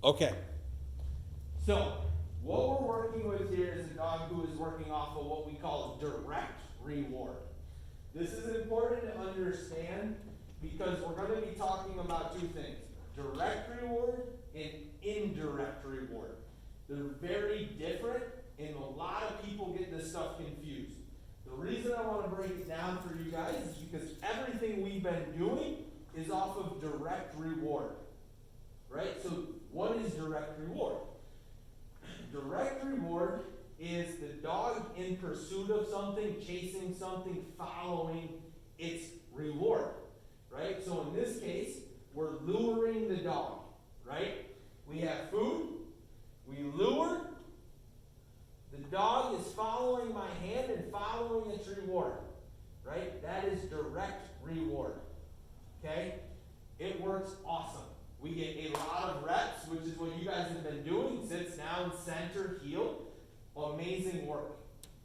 Okay. So, what we're working with here is a dog who is working off of what we call direct reward. This is important to understand because we're going to be talking about two things: direct reward and indirect reward. They're very different, and a lot of people get this stuff confused. The reason I want to break it down for you guys is because everything we've been doing is off of direct reward. Right? So, what is direct reward? Direct reward is the dog in pursuit of something, chasing something, following its reward. Right? So in this case, we're luring the dog. Right? We have food, we lure, the dog is following my hand and following its reward. Right? That is direct reward. Okay? It works awesome. We get a lot of reps, which is what you guys have been doing. Sits down, center, heel. Amazing work.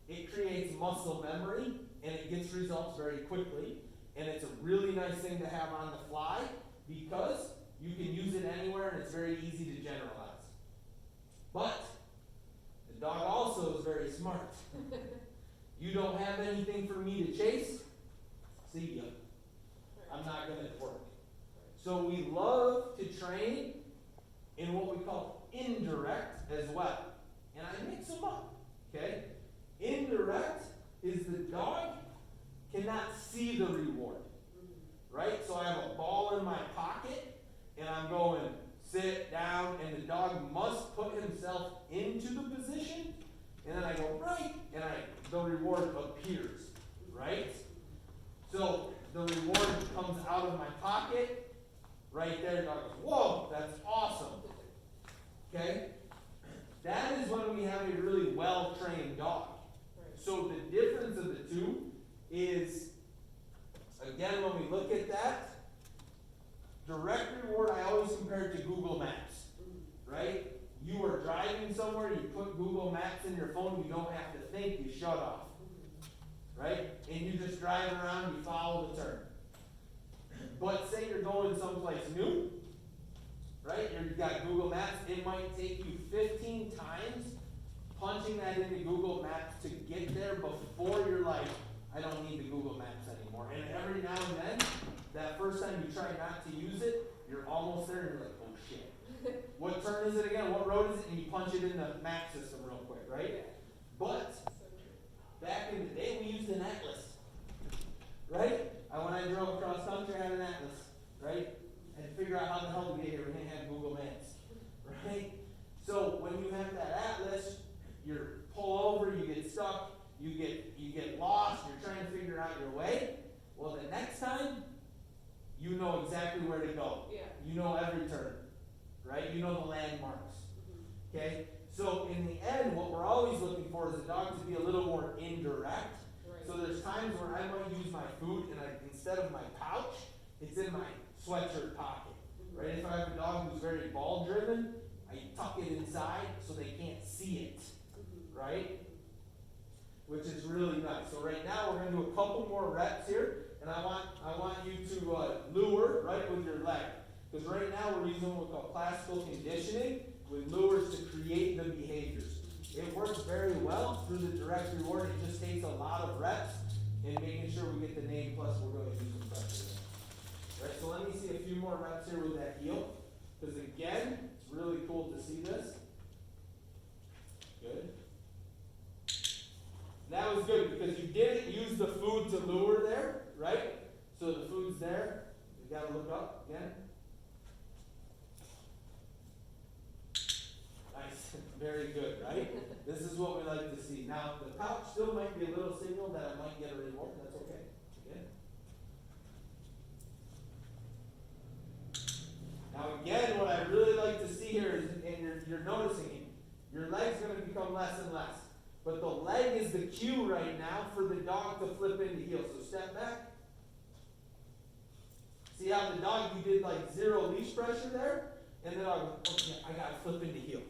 It creates muscle memory, and it gets results very quickly. And it's a really nice thing to have on the fly because you can use it anywhere, and it's very easy to generalize. But the dog also is very smart. You don't have anything for me to chase? See ya. I'm not going to work. So we love to train in what we call indirect as well. And I mix them up, okay? Indirect is the dog cannot see the reward, right? So I have a ball in my pocket, and I'm going sit down, and the dog must put himself into the position, and then I go right, and the reward appears, right? So the reward comes out of my pocket. Right there, the dog goes, whoa, that's awesome. Okay? That is when we have a really well-trained dog. Right. So the difference of the two is, again, when we look at that, direct reward, I always compare it to Google Maps. Right? You are driving somewhere, you put Google Maps in your phone, you don't have to think, you shut off. Right? And you just drive around, you follow the turn. But say you're going someplace new, right? You've got Google Maps. It might take you 15 times punching that into Google Maps to get there before you're like, I don't need the Google Maps anymore. And every now and then, that first time you try not to use it, you're almost there and you're like, oh shit. What turn is it again? What road is it? And you punch it in the map system real quick, right? But back in the day, we used an atlas, right? When I drove across country, I had an atlas, right? And figure out how the hell to get here. We didn't have Google Maps, right? So when you have that atlas, you pull over, you get stuck, you get lost, you're trying to figure out your way. Well, the next time, you know exactly where to go. Yeah. You know every turn, right? You know the landmarks, okay? So in the end, what we're always looking for is a dog to be a little more indirect. So there's times where I might use my food and instead of my pouch, it's in my sweatshirt pocket, right? If I have a dog who's very ball driven, I tuck it inside so they can't see it, right? Which is really nice. So right now we're going to do a couple more reps here, and I want you to lure right with your leg, because right now we're using what we call classical conditioning with lures to create the behaviors. It works very well through the direct reward. It just takes a lot of reps and making sure we get the name, plus we're going to do some pressure. Right, so let me see a few more reps here with that heel. Because again, it's really cool to see this. Good. That was good because you didn't use the food to lure there, right? So the food's there. You got to look up again. Nice. Very good, right? This is what we like to see. Now, the pouch still might be a little signal that I might get a reward. That's okay. Okay. Now, again, what I really like to see here is, and you're noticing it, your leg's going to become less and less. But the leg is the cue right now for the dog to flip into heel. So step back. See how the dog, you did like zero leash pressure there? And then I go, okay, I got to flip into heel.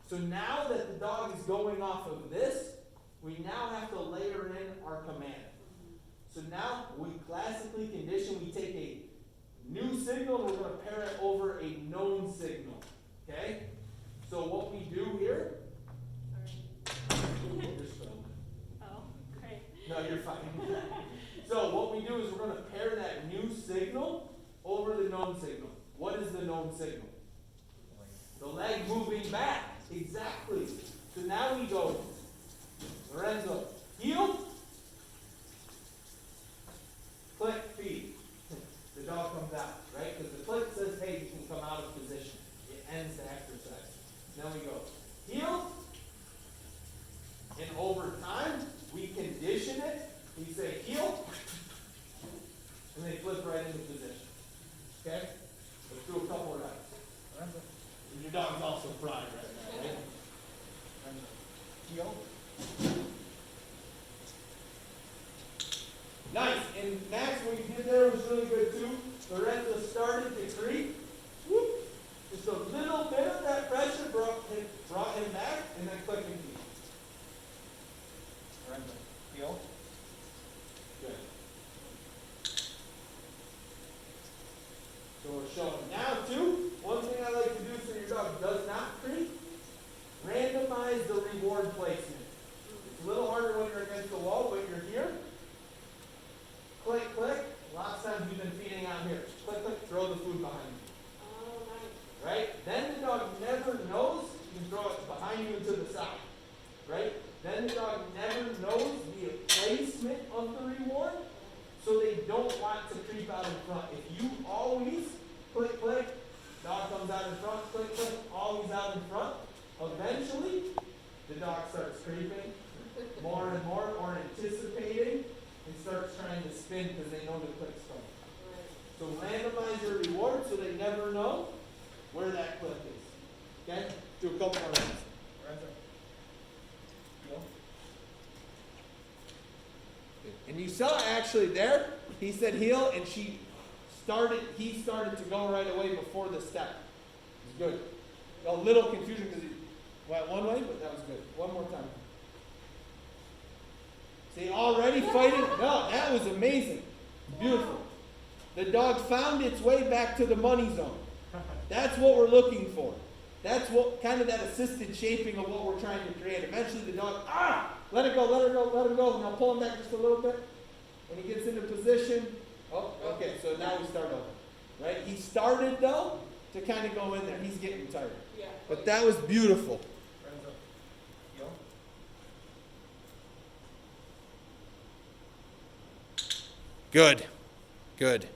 So now that the dog is going off of this, we now have to layer in our command. So now we classically condition, we take a new signal and we're going to pair it over a known signal. Okay? Okay? So what we do here, you're spilled. Oh, great. No, you're fine. So what we do is we're going to pair that new signal over the known signal. What is the known signal? The leg moving back. Exactly. So now we go, Lorenzo, heel, click, feed. The dog comes out, right? Because the click says, hey, you can come out of position. It ends the exercise. Now we go, heel, and over time, we condition it. We say heel, and they flip right into position. Okay? Let's do a couple of reps. And your dog's also fried right now, right? Heel. Nice. And Max, what you did there was really good too. Lorenzo started to creep. Whoop. Just a little bit of that pressure brought him back, and then click and feed. Lorenzo, heel. Good. So we're showing now too. One thing I like to do so your dog does not creep, randomize the reward placement. It's a little harder when you're against the wall, but you're here. Click, click. Lots of times we've been feeding out here. Click, click, throw the food behind you. Oh, nice. Right? Then the dog never knows you can throw it behind you and to the side. Right? Then the dog never knows the placement of the reward, so they don't want to creep out in front. If you always click, click, dog comes out in front, click, click, always out in front, eventually the dog starts creeping more and more or anticipating and starts trying to spin because they know the click's coming. So randomize your reward so they never know where that click is. Okay? Do a couple more rounds. And you saw actually there, he said heel, and he started to go right away before the step. It was good. A little confusion because he went one way, but that was good. One more time. See, already fighting? No, that was amazing. Beautiful. The dog found its way back to the money zone. That's what we're looking for. That's what kind of that assisted shaping of what we're trying to create. Eventually the dog, let it go, let it go, let him go. Now pull him back just a little bit. And he gets into position. Oh, okay, so now we start over. Right? He started though to kind of go in there. He's getting tired. Yeah. But that was beautiful. Good. Good.